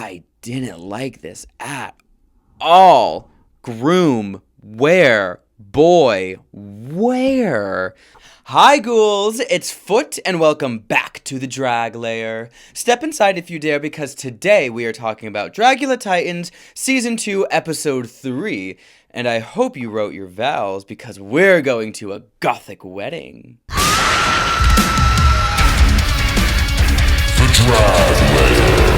I didn't like this at all. Groom, where? Boy, where? Hi ghouls, it's Foot and welcome back to the Drag Lair. Step inside if you dare because today we are talking about Dragula Titans Season 2 Episode 3. And I hope you wrote your vows because we're going to a gothic wedding. The Drag Lair.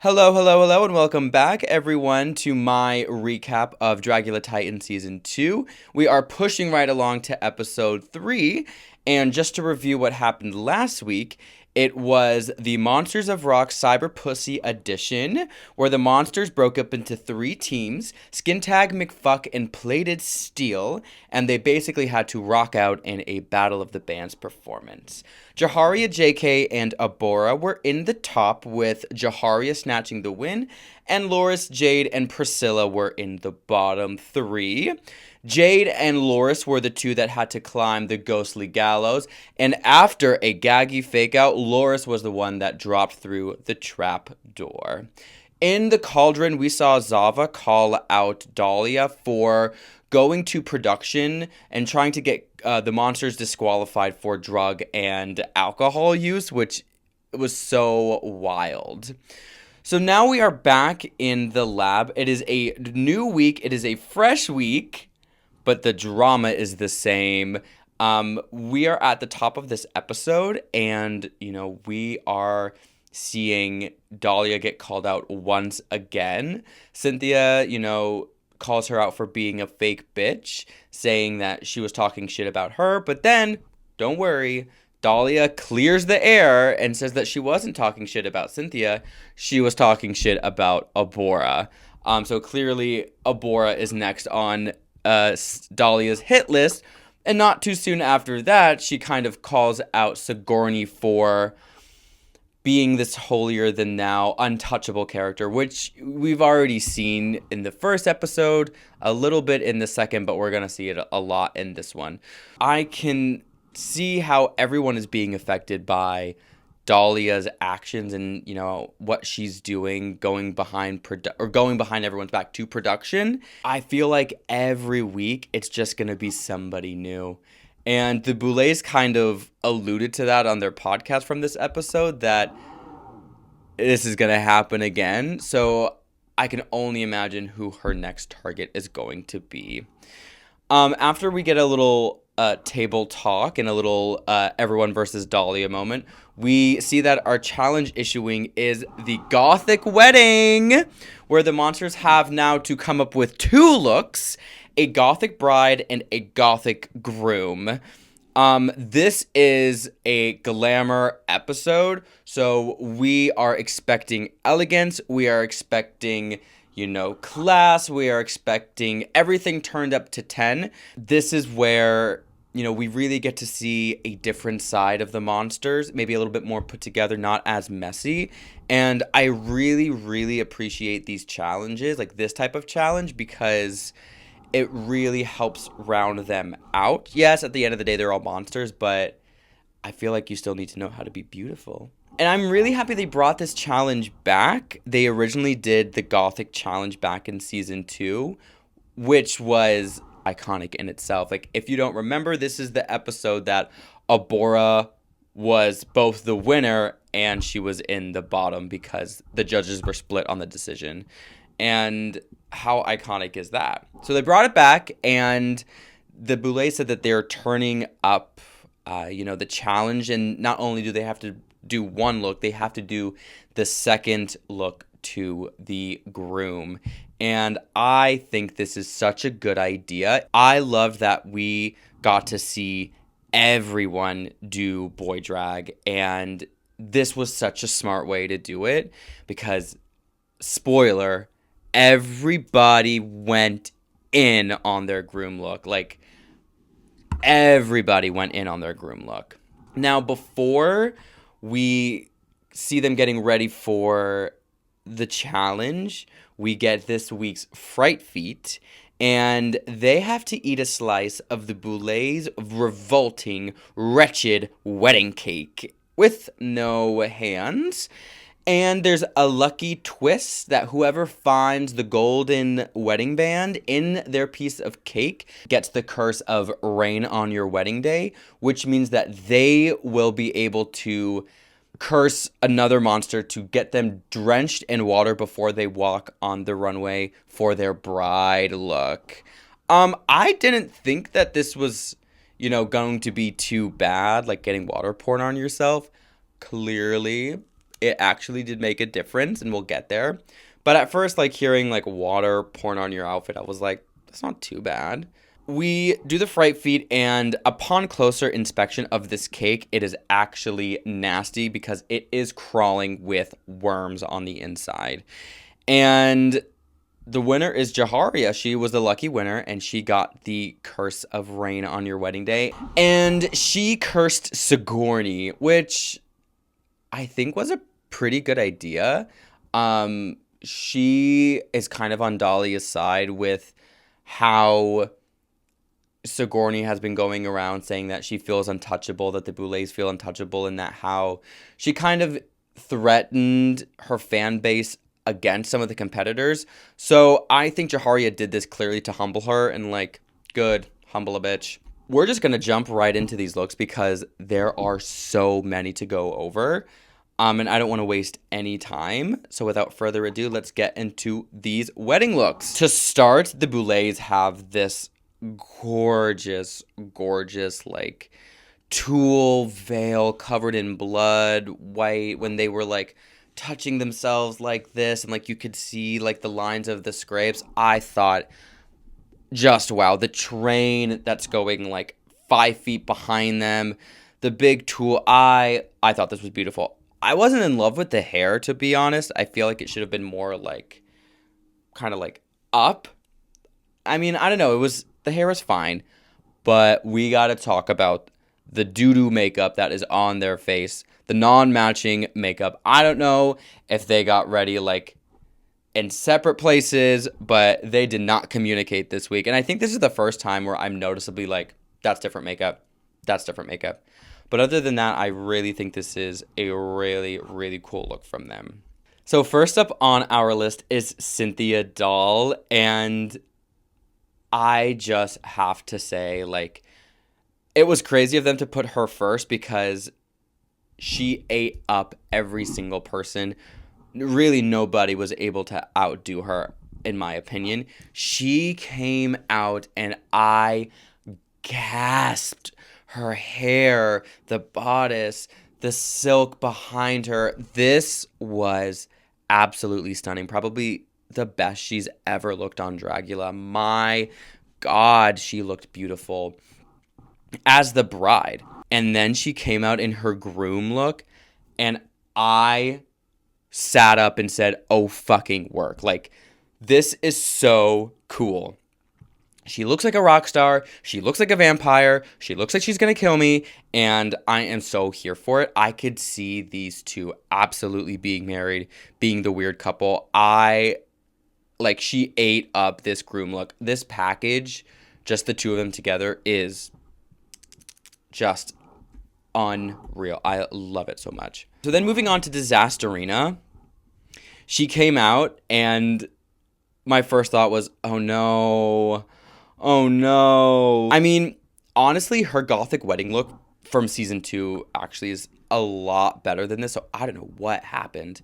Hello, and welcome back, everyone, to my recap of Dragula Titan Season 2. We are pushing right along to Episode 3, and just to review what happened last week, it was the Monsters of Rock Cyber Pussy Edition, where the monsters broke up into 3 teams, Skin Tag, McFuck, and Plated Steel, and they basically had to rock out in a Battle of the Bands performance. Jaharia, JK, and Abora were in the top, with Jaharia snatching the win, and Loris, Jade, and Priscilla were in the bottom 3. Jade and Loris were the 2 that had to climb the ghostly gallows, and after a gaggy fake-out, Loris was the one that dropped through the trap door. In the cauldron, we saw Zava call out Dahlia for going to production and trying to get the monsters disqualified for drug and alcohol use, which was so wild. So now we are back in the lab. It is a new week. It is a fresh week, but the drama is the same. We are at the top of this episode, and, we are seeing Dahlia get called out once again. Cynthia, calls her out for being a fake bitch, saying that she was talking shit about her, but then, don't worry, Dahlia clears the air and says that she wasn't talking shit about Cynthia, she was talking shit about Abora. So clearly, Abora is next on Dahlia's hit list, and not too soon after that, she kind of calls out Sigourney for being this holier-than-thou, untouchable character, which we've already seen in the first episode, a little bit in the second, but we're going to see it a lot in this one. I can see how everyone is being affected by Dahlia's actions and, what she's doing, going behind everyone's back to production. I feel like every week it's just going to be somebody new. And the Boulets kind of alluded to that on their podcast from this episode, that this is going to happen again. So I can only imagine who her next target is going to be. After we get a little table talk and a little everyone versus Dahlia moment, we see that our challenge issuing is the Gothic Wedding, where the monsters have now to come up with 2 looks, a Gothic bride and a Gothic groom. This is a glamour episode, so we are expecting elegance, we are expecting, class, we are expecting everything turned up to 10. This is where, we really get to see a different side of the monsters, maybe a little bit more put together, not as messy. And I really, really appreciate these challenges, like this type of challenge, because it really helps round them out. Yes, at the end of the day, they're all monsters, but I feel like you still need to know how to be beautiful. And I'm really happy they brought this challenge back. They originally did the Gothic challenge back in Season 2, which was iconic in itself. Like, if you don't remember, this is the episode that Abora was both the winner and she was in the bottom because the judges were split on the decision. And how iconic is that? So they brought it back, and the Boulets said that they're turning up, the challenge. And not only do they have to do one look, they have to do the second look to the groom. And I think this is such a good idea. I love that we got to see everyone do boy drag, and this was such a smart way to do it because, spoiler, everybody went in on their groom look. Like, everybody went in on their groom look. Now, before we see them getting ready for the challenge, we get this week's Fright Feat. and they have to eat a slice of the Boulet's revolting, wretched wedding cake with no hands. And there's a lucky twist that whoever finds the golden wedding band in their piece of cake gets the curse of rain on your wedding day, which means that they will be able to curse another monster to get them drenched in water before they walk on the runway for their bride look. I didn't think that this was, going to be too bad, like getting water poured on yourself. Clearly, it actually did make a difference, and we'll get there. But at first, like hearing like water pouring on your outfit, I was like, that's not too bad. We do the fright feed, and upon closer inspection of this cake, it is actually nasty because it is crawling with worms on the inside. And the winner is Jaharia. She was the lucky winner, and she got the curse of rain on your wedding day. And she cursed Sigourney, which I think was a pretty good idea. She is kind of on Dahlia's side with how Sigourney has been going around saying that she feels untouchable, that the Boulets feel untouchable, and that how she kind of threatened her fan base against some of the competitors. So I think Jaharia did this clearly to humble her, and like, good, humble a bitch. We're just going to jump right into these looks because there are so many to go over. And I don't want to waste any time. So without further ado, let's get into these wedding looks. To start, the Boulets have this gorgeous, like tulle veil covered in blood, white, when they were like touching themselves like this, and like you could see like the lines of the scrapes. I thought, just wow, the train that's going like 5 feet behind them, the big tulle. I thought this was beautiful. I wasn't in love with the hair, to be honest. I feel like it should have been more like kind of like up. I mean, I don't know. The hair was fine, but we got to talk about the doo-doo makeup that is on their face, the non-matching makeup. I don't know if they got ready like in separate places, but they did not communicate this week. And I think this is the first time where I'm noticeably like, that's different makeup. That's different makeup. But other than that, I really think this is a really, really cool look from them. So first up on our list is Cynthia Dahl, and I just have to say, like, it was crazy of them to put her first because she ate up every single person. Really, nobody was able to outdo her, in my opinion. She came out, and I gasped. Her hair, the bodice, the silk behind her. This was absolutely stunning. Probably the best she's ever looked on Dragula. My God, she looked beautiful as the bride. And then she came out in her groom look, and I sat up and said, oh, fucking work. Like, this is so cool. She looks like a rock star. She looks like a vampire. She looks like she's going to kill me. And I am so here for it. I could see these two absolutely being married, being the weird couple. She ate up this groom look. This package, just the two of them together, is just unreal. I love it so much. So then moving on to Disasterina. She came out, and my first thought was, oh no. Oh no. I mean, honestly, her gothic wedding look from season 2 actually is a lot better than this. So I don't know what happened.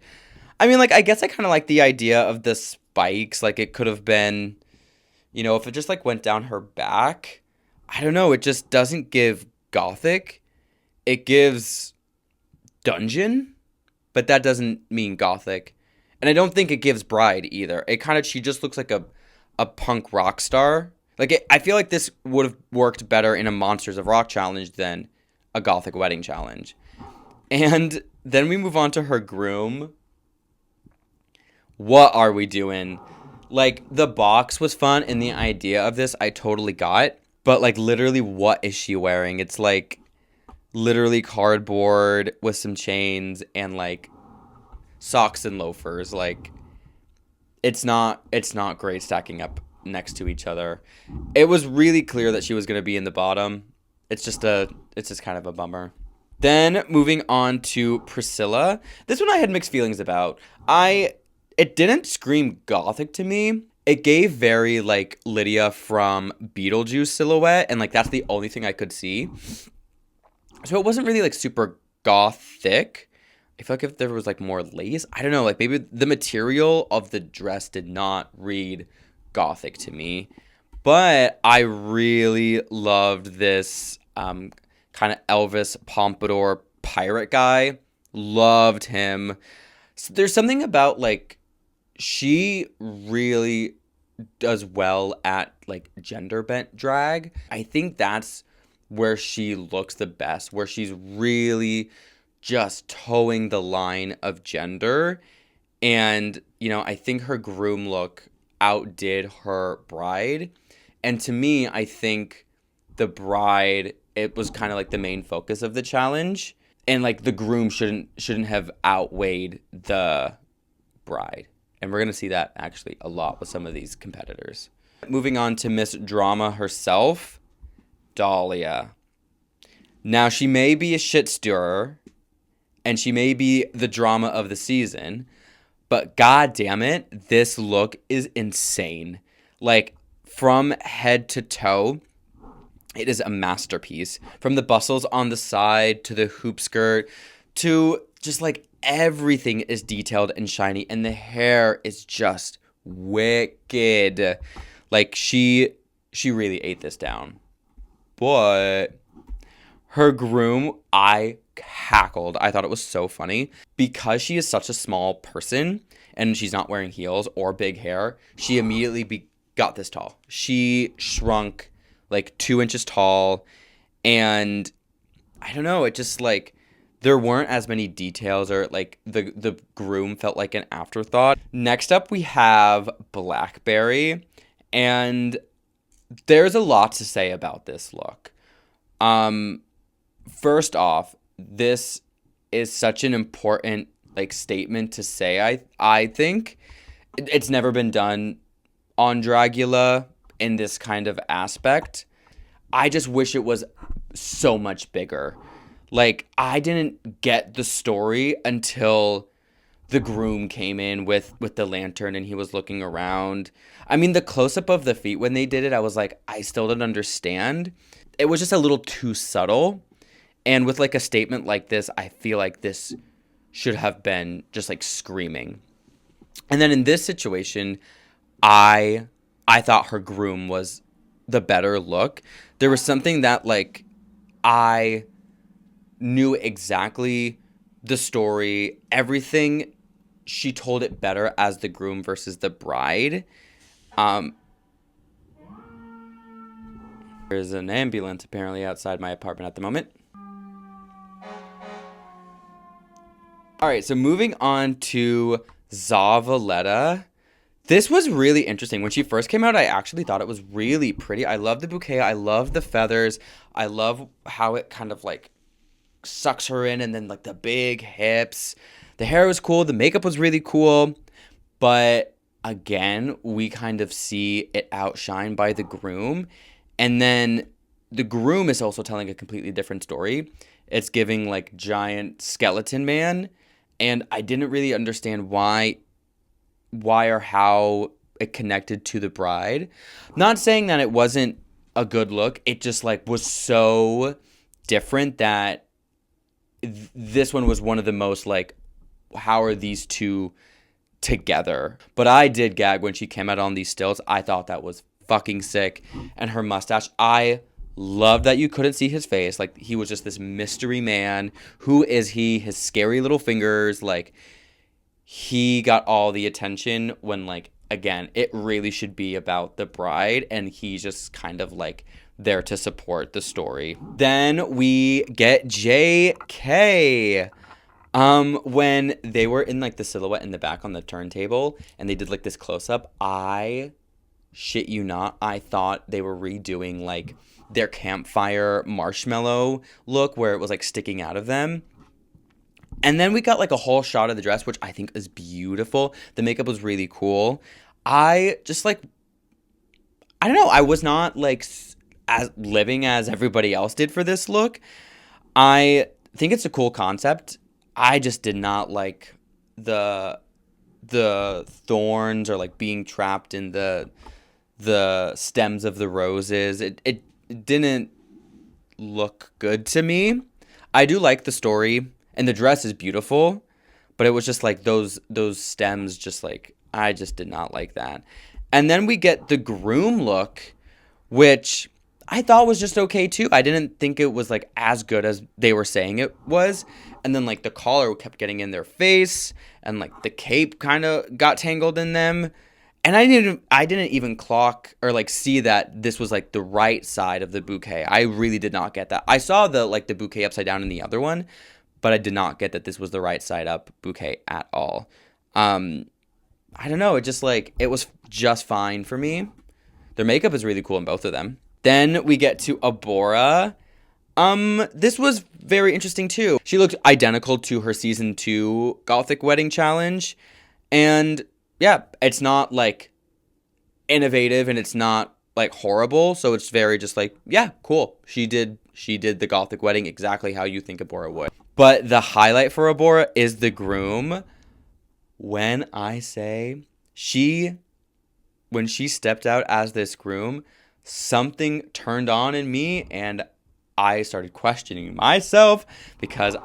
I mean, like, I guess I kind of like the idea of the spikes. Like, it could have been, if it just like went down her back. I don't know. It just doesn't give gothic. It gives dungeon, but that doesn't mean gothic. And I don't think it gives bride either. She just looks like a punk rock star. Like, I feel like this would have worked better in a Monsters of Rock challenge than a Gothic Wedding challenge. And then we move on to her groom. What are we doing? Like, the box was fun, and the idea of this I totally got. But, like, literally, what is she wearing? It's, like, literally cardboard with some chains and, like, socks and loafers. Like, it's not great stacking up next to each other. It was really clear that she was going to be in the bottom. It's just kind of a bummer. Then moving on to Priscilla. This one I had mixed feelings about. It didn't scream gothic to me. It gave very like Lydia from Beetlejuice silhouette, and like that's the only thing I could see. So it wasn't really like super gothic. I feel like if there was like more lace, I don't know, like maybe the material of the dress did not read gothic to me. But I really loved this kind of Elvis Pompadour pirate guy. Loved him. So there's something about like she really does well at like gender bent drag. I think that's where she looks the best, where she's really just towing the line of gender. And, you know, I think her groom look outdid her bride. And to me, I think the bride, it was kind of like the main focus of the challenge. And like the groom shouldn't have outweighed the bride. And we're going to see that actually a lot with some of these competitors. Moving on to Miss Drama herself, Dahlia. Now, she may be a shit stirrer, and she may be the drama of the season, but god damn it, this look is insane. Like, from head to toe, it is a masterpiece. From the bustles on the side to the hoop skirt to just like everything is detailed and shiny, and the hair is just wicked. Like she really ate this down. But her groom, I cackled. I thought it was so funny because she is such a small person and she's not wearing heels or big hair. She immediately got this tall. She shrunk like 2 inches tall, and I don't know, it just like there weren't as many details, or like the groom felt like an afterthought. Next up we have Blackberry, and there's a lot to say about this look. First off, this is such an important like statement to say. I think it's never been done on Dragula in this kind of aspect. I just wish it was so much bigger. Like, I didn't get the story until the groom came in with the lantern and he was looking around. I mean, the close-up of the feet when they did it, I was like, I still didn't understand. It was just a little too subtle. And with like a statement like this, I feel like this should have been just like screaming. And then in this situation, I thought her groom was the better look. There was something that like I knew exactly the story, everything. She told it better as the groom versus the bride. There's an ambulance apparently outside my apartment at the moment. All right, so moving on to Zavaleta. This was really interesting. When she first came out, I actually thought it was really pretty. I love the bouquet. I love the feathers. I love how it kind of like sucks her in, and then like the big hips. The hair was cool. The makeup was really cool. But again, we kind of see it outshined by the groom. And then the groom is also telling a completely different story. It's giving like giant skeleton man. And I didn't really understand why or how it connected to the bride. Not saying that it wasn't a good look. It just like was so different that this one was one of the most like, how are these two together? But I did gag when she came out on these stilts. I thought that was fucking sick. And her mustache, I love that you couldn't see his face. Like, he was just this mystery man. Who is he? His scary little fingers. Like, he got all the attention when, like, again, it really should be about the bride. And he's just kind of, like, there to support the story. Then we get JK. When they were in, like, the silhouette in the back on the turntable and they did, like, this close-up, I shit you not, I thought they were redoing, like, their campfire marshmallow look where it was, like, sticking out of them. And then we got, like, a whole shot of the dress, which I think is beautiful. The makeup was really cool. I just, like, I don't know. I was not like as living as everybody else did for this look. I think it's a cool concept. I just did not like the thorns or like being trapped in the stems of the roses. It didn't look good to me. I do like the story and the dress is beautiful, but it was just like those stems just like I just did not like that. And then we get the groom look, which I thought was just okay too. I didn't think it was like as good as they were saying it was. And then like the collar kept getting in their face and like the cape kind of got tangled in them. And I didn't even clock or like see that this was like the right side of the bouquet. I really did not get that. I saw the bouquet upside down in the other one, but I did not get that this was the right side up bouquet at all. I don't know, it was just fine for me. Their makeup is really cool in both of them. Then we get to Abora. This was very interesting too. She looked identical to her season 2 Gothic Wedding Challenge. And yeah, it's not like innovative and it's not like horrible. So it's very just like, yeah, cool. She did the Gothic wedding exactly how you think Abora would. But the highlight for Abora is the groom. When I say when she stepped out as this groom, something turned on in me and I started questioning myself because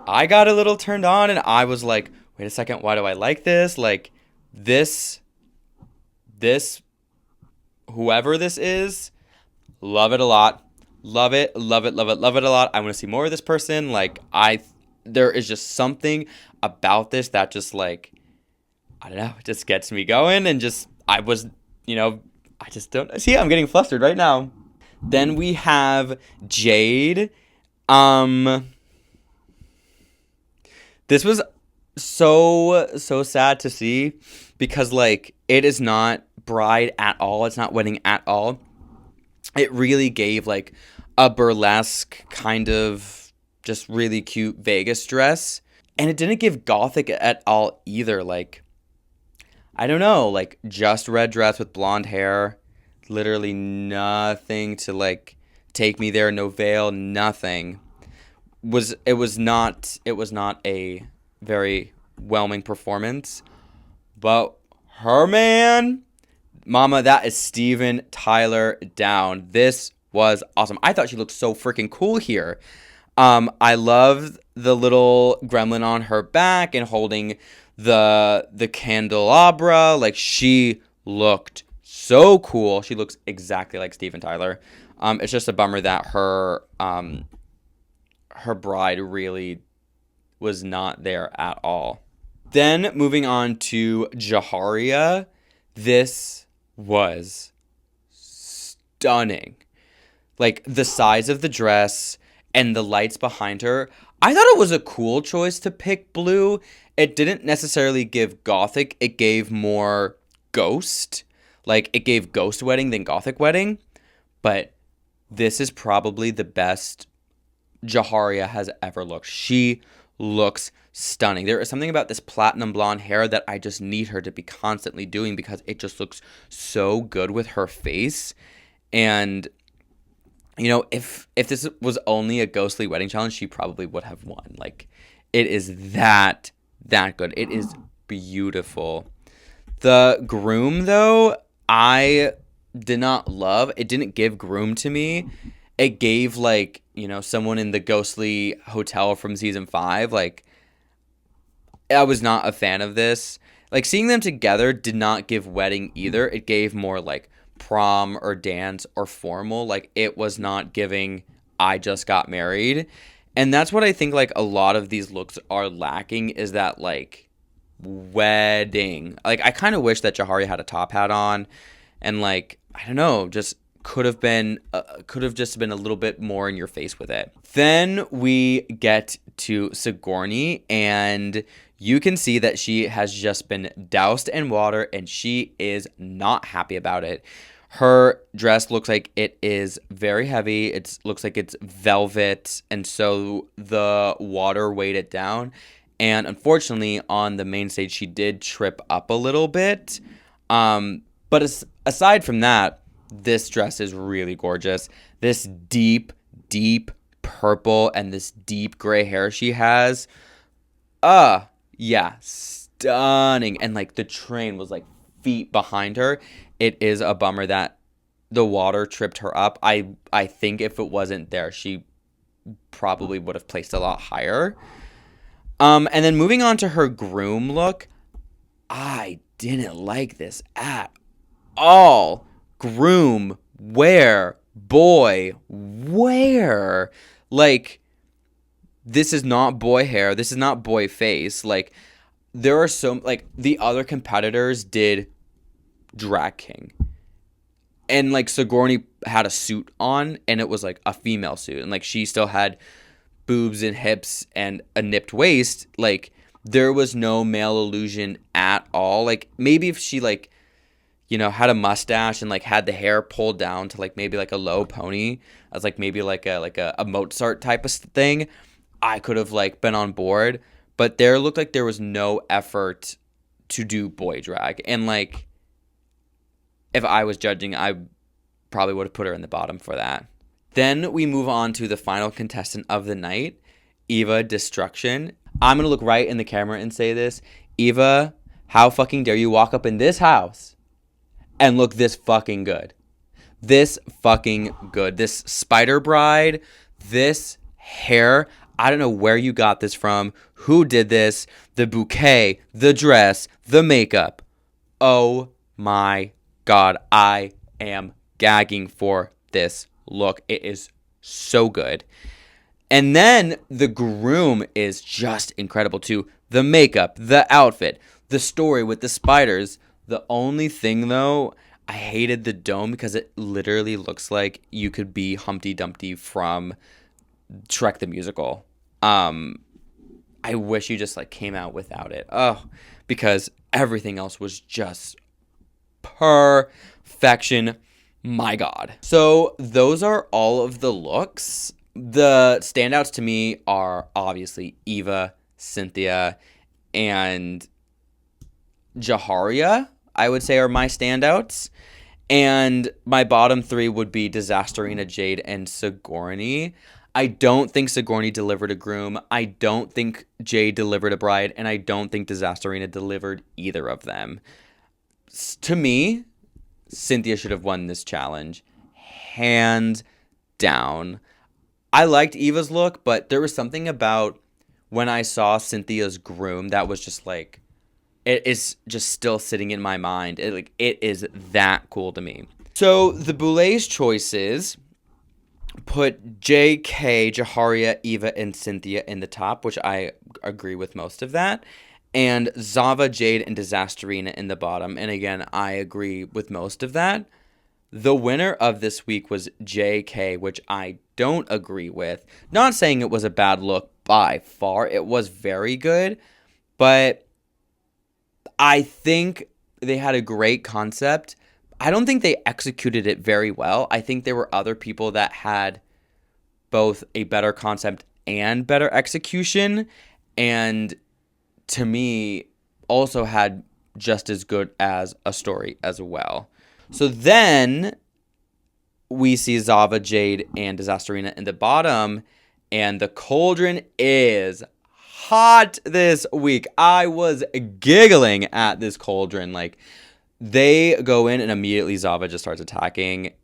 I got a little turned on and I was like, wait a second, why do I like this? Like this, whoever this is, love it a lot. Love it, love it, love it, love it a lot. I want to see more of this person. There is just something about this that just like, I don't know, it just gets me going and just, I just don't, see, I'm getting flustered right now. Then we have Jade. This was so sad to see because like it is not bride at all. It's not wedding at all. It really gave like a burlesque kind of just really cute Vegas dress. And it didn't give Gothic at all either. Like, I don't know, like just red dress with blonde hair. Literally nothing to like take me there. No veil, nothing. It was not a very whelming performance. But her man, mama, that is Steven Tyler down. This was awesome. I thought she looked so freaking cool here. I loved the little gremlin on her back and holding the candelabra. Like she looked so cool. She looks exactly like Steven Tyler. It's just a bummer that her bride really was not there at all. Then moving on to Jaharia, this was stunning. Like the size of the dress and the lights behind her. I thought it was a cool choice to pick blue. It didn't necessarily give Gothic. It gave more Ghost. Like it gave Ghost Wedding than Gothic Wedding. But this is probably the best Jaharia has ever looked. She looks stunning. There is something about this platinum blonde hair that I just need her to be constantly doing because it just looks so good with her face. And you know, if this was only a ghostly wedding challenge, she probably would have won. Like it is that good. It is beautiful. The groom though, I did not love. It didn't give groom to me. It gave like, you know, someone in the ghostly hotel from season 5. Like I was not a fan of this. Like seeing them together did not give wedding either. It gave more like prom or dance or formal. Like it was not giving I just got married. And that's what I think like a lot of these looks are lacking is that like wedding. Like I kind of wish that Jaharia had a top hat on and like I don't know, just could have just been a little bit more in your face with it. Then we get to Sigourney and you can see that she has just been doused in water and she is not happy about it. Her dress looks like it is very heavy. It looks like it's velvet, and so the water weighed it down. And unfortunately, on the main stage, she did trip up a little bit. But aside from that, this dress is really gorgeous. This deep, deep purple and this deep gray hair she has. Yeah, stunning. And like the train was like feet behind her. It is a bummer that the water tripped her up. I think if it wasn't there, she probably would have placed a lot higher. And then moving on to her groom look, I didn't like this at all. Groom, where? Boy, where? Like, this is not boy hair. This is not boy face. Like, there are like, the other competitors did Drag King. And, like, Sigourney had a suit on, and it was, like, a female suit. And, like, she still had boobs and hips and a nipped waist. Like, there was no male illusion at all. Like, maybe if she, like, you know, had a mustache and like had the hair pulled down to like maybe like a low pony as like maybe like a Mozart type of thing, I could have like been on board. But there looked like there was no effort to do boy drag. And like, if I was judging, I probably would have put her in the bottom for that. Then we move on to the final contestant of the night, Eva Destruction. I'm going to look right in the camera and say this. Eva, how fucking dare you walk up in this house and look this fucking good. This fucking good. This Spider Bride, this hair. I don't know where you got this from. Who did this? The bouquet, the dress, the makeup. Oh my God. I am gagging for this look. It is so good. And then the groom is just incredible too. The makeup, the outfit, the story with the spiders. The only thing, though, I hated the dome because it literally looks like you could be Humpty Dumpty from Shrek the Musical. I wish you just, like, came out without it. Oh, because everything else was just perfection. My God. So those are all of the looks. The standouts to me are obviously Eva, Cynthia, and Jaharia, I would say, are my standouts. And my bottom three would be Disasterina, Jade, and Sigourney. I don't think Sigourney delivered a groom. I don't think Jade delivered a bride. And I don't think Disasterina delivered either of them. To me, Cynthia should have won this challenge. Hands down. I liked Eva's look, but there was something about when I saw Cynthia's groom that was just like, it is just still sitting in my mind. It is that cool to me. So the Boulet's choices put JK, Jaharia, Eva, and Cynthia in the top, which I agree with most of that. And Zava, Jade, and Disasterina in the bottom. And again, I agree with most of that. The winner of this week was JK, which I don't agree with. Not saying it was a bad look by far. It was very good. But I think they had a great concept. I don't think they executed it very well. I think there were other people that had both a better concept and better execution. And to me, also had just as good as a story as well. So then we see Zava, Jade, and Disasterina in the bottom. And the cauldron is hot this week. I was giggling at this cauldron. Like, they go in and immediately Zava just starts attacking.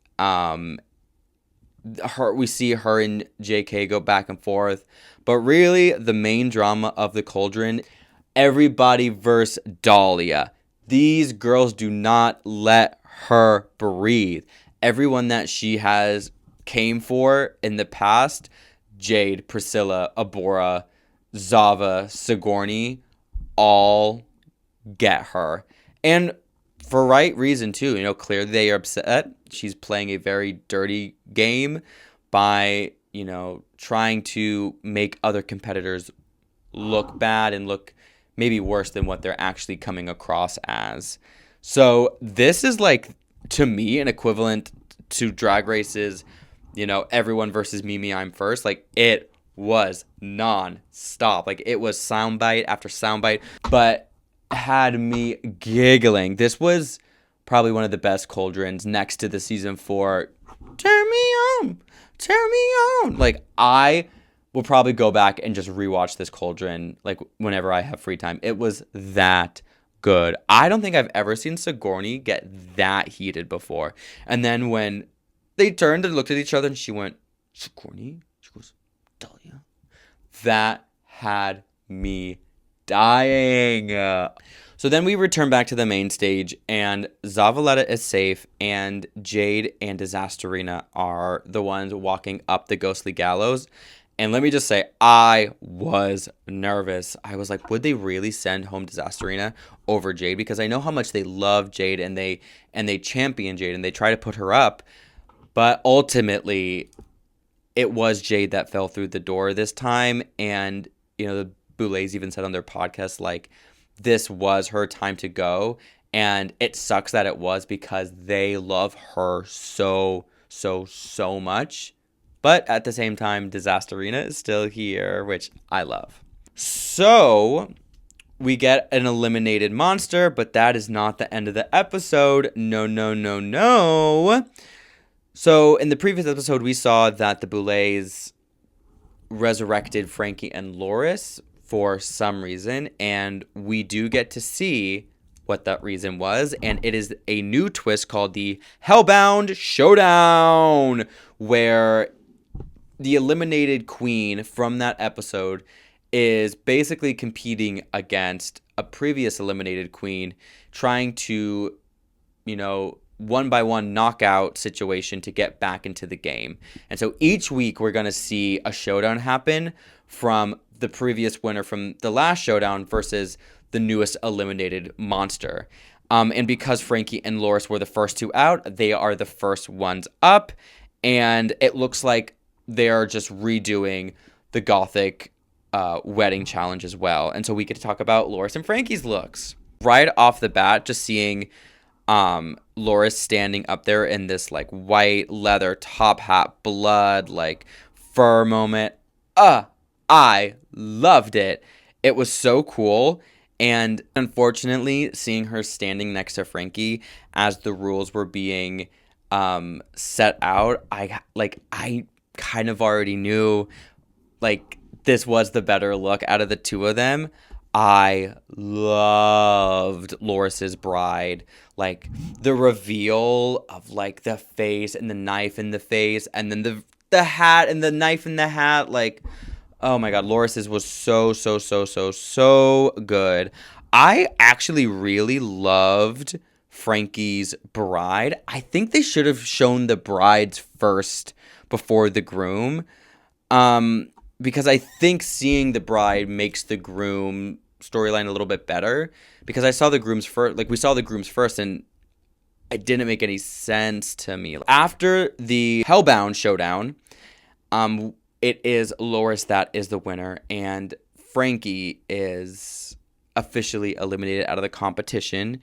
We see her and JK go back and forth. But really, the main drama of the cauldron, everybody versus Dahlia. These girls do not let her breathe. Everyone that she has came for in the past, Jade, Priscilla, Abora, Zava, Sigourney, all get her. And for right reason, too. You know, clearly they are upset. She's playing a very dirty game by, you know, trying to make other competitors look bad and look maybe worse than what they're actually coming across as. So this is, like, to me, an equivalent to Drag Race's, you know, everyone versus me, I'm first. Like, it was non-stop. Like, it was soundbite after soundbite, but had me giggling. This was probably one of the best cauldrons next to the season 4 turn me on, turn me on. Like, I will probably go back and just rewatch this cauldron like whenever I have free time. It was that good. I don't think I've ever seen Sigourney get that heated before. And then when they turned and looked at each other and she went, Sigourney? She goes, Dahlia. That had me dying. So then we return back to the main stage, and Zavaleta is safe, and Jade and Disasterina are the ones walking up the ghostly gallows. And let me just say, I was nervous. I was like, would they really send home Disasterina over Jade? Because I know how much they love Jade, and they champion Jade, and they try to put her up. But ultimately, it was Jade that fell through the door this time. And, the Boulets even said on their podcast, like, this was her time to go. And it sucks that it was, because they love her so, so, so much. But at the same time, Disasterina is still here, which I love. So we get an eliminated monster, but that is not the end of the episode. No, no, no, no. So in the previous episode, we saw that the Boulets resurrected Frankie and Loris for some reason, and we do get to see what that reason was, and it is a new twist called the Hellbound Showdown, where the eliminated queen from that episode is basically competing against a previous eliminated queen, trying to, one by one knockout situation to get back into the game. And so each week we're going to see a showdown happen from the previous winner from the last showdown versus the newest eliminated monster. And because Frankie and Loris were the first two out, they are the first ones up. And it looks like they're just redoing the Gothic wedding challenge as well. And so we get to talk about Loris and Frankie's looks. Right off the bat, just seeing Loris standing up there in this like white leather top hat, blood, like fur moment. I loved it. It was so cool. And unfortunately, seeing her standing next to Frankie as the rules were being set out, I kind of already knew like this was the better look out of the two of them. I loved Loris's bride, like the reveal of like the face and the knife in the face, and then the hat and the knife in the hat. Like, oh my God, Loris's was so good. I actually really loved Frankie's bride. I think they should have shown the brides first before the groom, because I think seeing the bride makes the groom storyline a little bit better, because I saw the grooms first, like we saw the grooms first, and it didn't make any sense to me. After the Hellbound showdown, it is Loris that is the winner, and Frankie is officially eliminated out of the competition.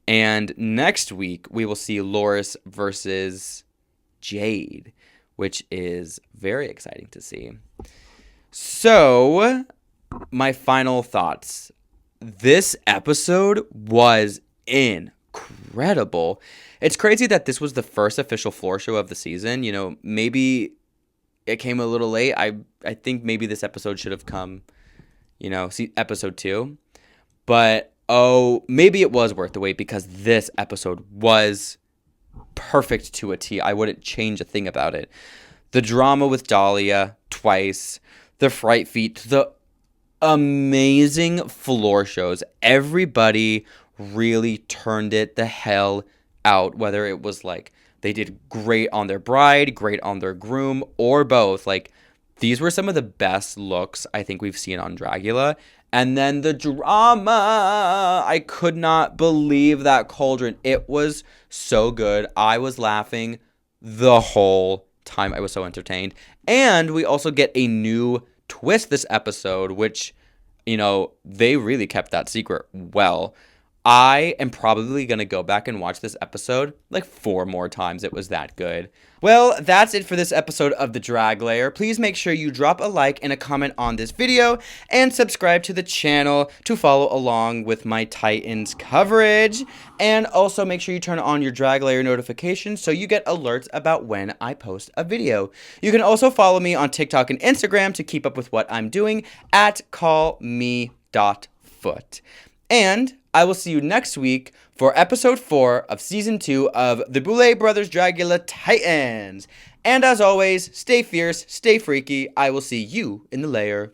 And next week we will see Loris versus Jade, which is very exciting to see. So, my final thoughts. This episode was incredible. It's crazy that this was the first official floor show of the season. Maybe it came a little late. I think maybe this episode should have come, episode 2. But, maybe it was worth the wait, because this episode was perfect to a T. I wouldn't change a thing about it. The drama with Dahlia twice, the fright feat, the amazing floor shows. Everybody really turned it the hell out, whether it was like they did great on their bride, great on their groom, or both. Like, these were some of the best looks I think we've seen on Dragula. And then the drama, I could not believe that cauldron. It was so good. I was laughing the whole time. I was so entertained. And we also get a new twist this episode, which, they really kept that secret well. I am probably going to go back and watch this episode like 4 more times. It was that good. Well, that's it for this episode of The Drag Lair. Please make sure you drop a like and a comment on this video and subscribe to the channel to follow along with my Titans coverage. And also make sure you turn on your Drag Lair notifications so you get alerts about when I post a video. You can also follow me on TikTok and Instagram to keep up with what I'm doing at callme.foot. And I will see you next week for episode 4 of season 2 of the Boulet Brothers Dragula Titans. And as always, stay fierce, stay freaky. I will see you in the lair.